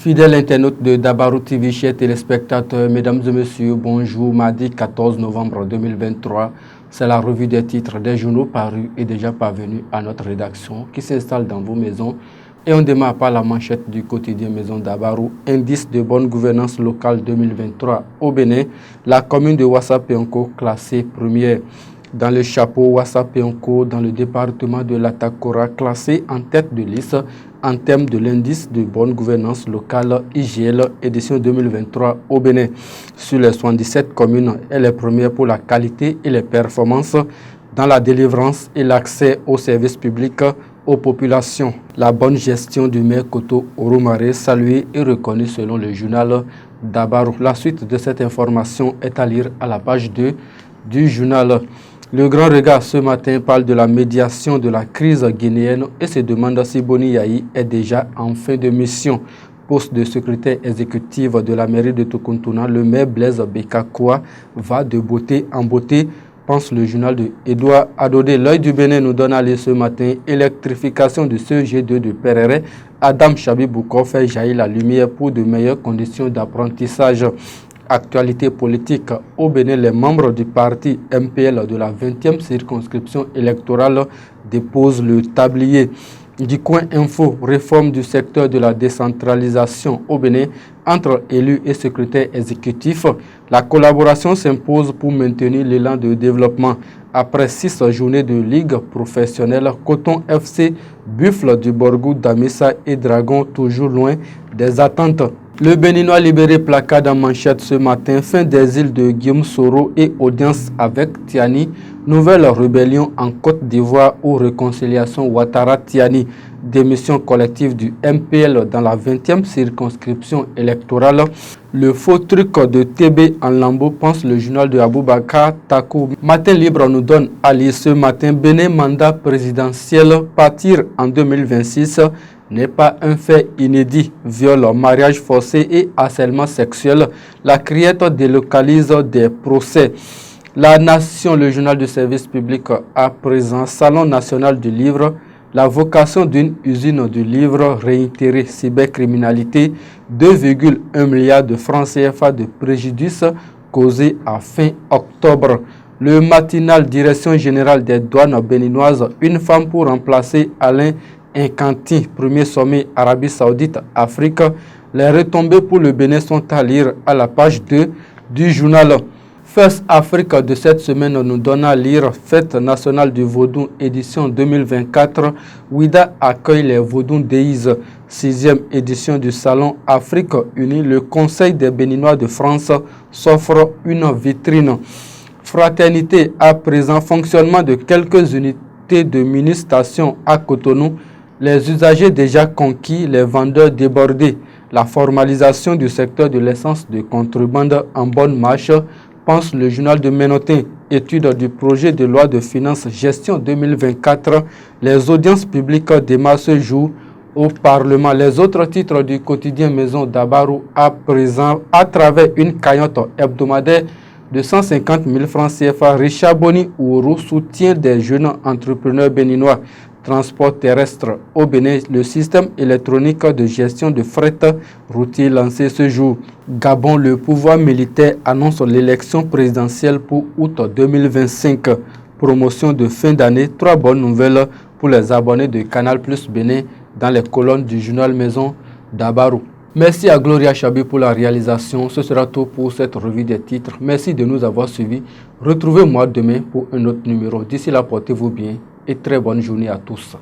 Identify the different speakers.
Speaker 1: Fidèles internautes de Dabarou TV, chers téléspectateurs, mesdames et messieurs, bonjour. Mardi 14 novembre 2023, c'est la revue des titres des journaux parus et déjà parvenus à notre rédaction qui s'installe dans vos maisons. Et on démarre par la manchette du quotidien Maison Dabarou. Indice de bonne gouvernance locale 2023 au Bénin, la commune de Ouassa-Peonko classée première. Dans le chapeau, Ouassa-Peonko, dans le département de l'Atakora, classé en tête de liste en termes de l'indice de bonne gouvernance locale IGL édition 2023 au Bénin. Sur les 77 communes, elle est première pour la qualité et les performances dans la délivrance et l'accès aux services publics aux populations. La bonne gestion du maire Koto Oromare saluée et reconnue selon le journal Dabarou. La suite de cette information est à lire à la page 2 du journal. Le Grand Regard ce matin parle de la médiation de la crise guinéenne et se demande si Boni Yahi est déjà en fin de mission. Poste de secrétaire exécutif de la mairie de Tokuntuna, le maire Blaise Bekakoa va de beauté en beauté, pense le journal de Edouard Adodé. L'œil du Bénin nous donne à lire ce matin électrification de ce G2 de Perere. Adam Chabibouko fait jaillir la lumière pour de meilleures conditions d'apprentissage. Actualité politique au Bénin, les membres du parti MPL de la 20e circonscription électorale déposent le tablier. Du coin info, réforme du secteur de la décentralisation au Bénin entre élus et secrétaires exécutifs. La collaboration s'impose pour maintenir l'élan de développement. Après 6 journées de ligue professionnelle, Coton FC, Buffle du Borgou, Damissa et Dragon toujours loin des attentes. Le Béninois libéré placard en manchette ce matin, fin des îles de Guillaume Soro et audience avec Tiani. Nouvelle rébellion en Côte d'Ivoire ou réconciliation Ouattara-Tiani. Démission collective du MPL dans la 20e circonscription électorale. Le faux truc de TB en lambeau, pense le journal de Aboubakar Takou. Matin libre nous donne à lire ce matin, Bénin mandat présidentiel partir en 2026 n'est pas un fait inédit. Viol, mariage forcé et harcèlement sexuel. La criette délocalise des procès. La Nation, le journal du service public à présent, Salon national du livre, la vocation d'une usine du livre réitérée, cybercriminalité, 2,1 milliards de francs CFA de préjudice causés à fin octobre. Le matinal, direction générale des douanes béninoises, une femme pour remplacer Alain Incanti, premier sommet Arabie Saoudite Afrique. Les retombées pour le Bénin sont à lire à la page 2 du journal. First Afrique de cette semaine nous donne à lire Fête nationale du Vaudou édition 2024. Ouida accueille les Vaudou Days, 6e édition du Salon Afrique Unie. Le Conseil des Béninois de France s'offre une vitrine. Fraternité à présent, fonctionnement de quelques unités de mini-stations à Cotonou. Les usagers déjà conquis, les vendeurs débordés. La formalisation du secteur de l'essence de contrebande en bonne marche, pense le journal de Ménotin. Étude du projet de loi de finances gestion 2024. Les audiences publiques démarrent ce jour au Parlement. Les autres titres du quotidien Maison Dabarou à présent à travers une cagnotte hebdomadaire de 150 000 francs CFA. Richard Boni Ouro soutien des jeunes entrepreneurs béninois. Transport terrestre au Bénin, le système électronique de gestion de fret routier lancé ce jour. Gabon, le pouvoir militaire annonce l'élection présidentielle pour août 2025. Promotion de fin d'année, 3 bonnes nouvelles pour les abonnés de Canal Plus Bénin dans les colonnes du journal Maison Dabarou. Merci à Gloria Chabi pour la réalisation. Ce sera tout pour cette revue des titres. Merci de nous avoir suivis. Retrouvez-moi demain pour un autre numéro. D'ici là, portez-vous bien et très bonne journée à tous.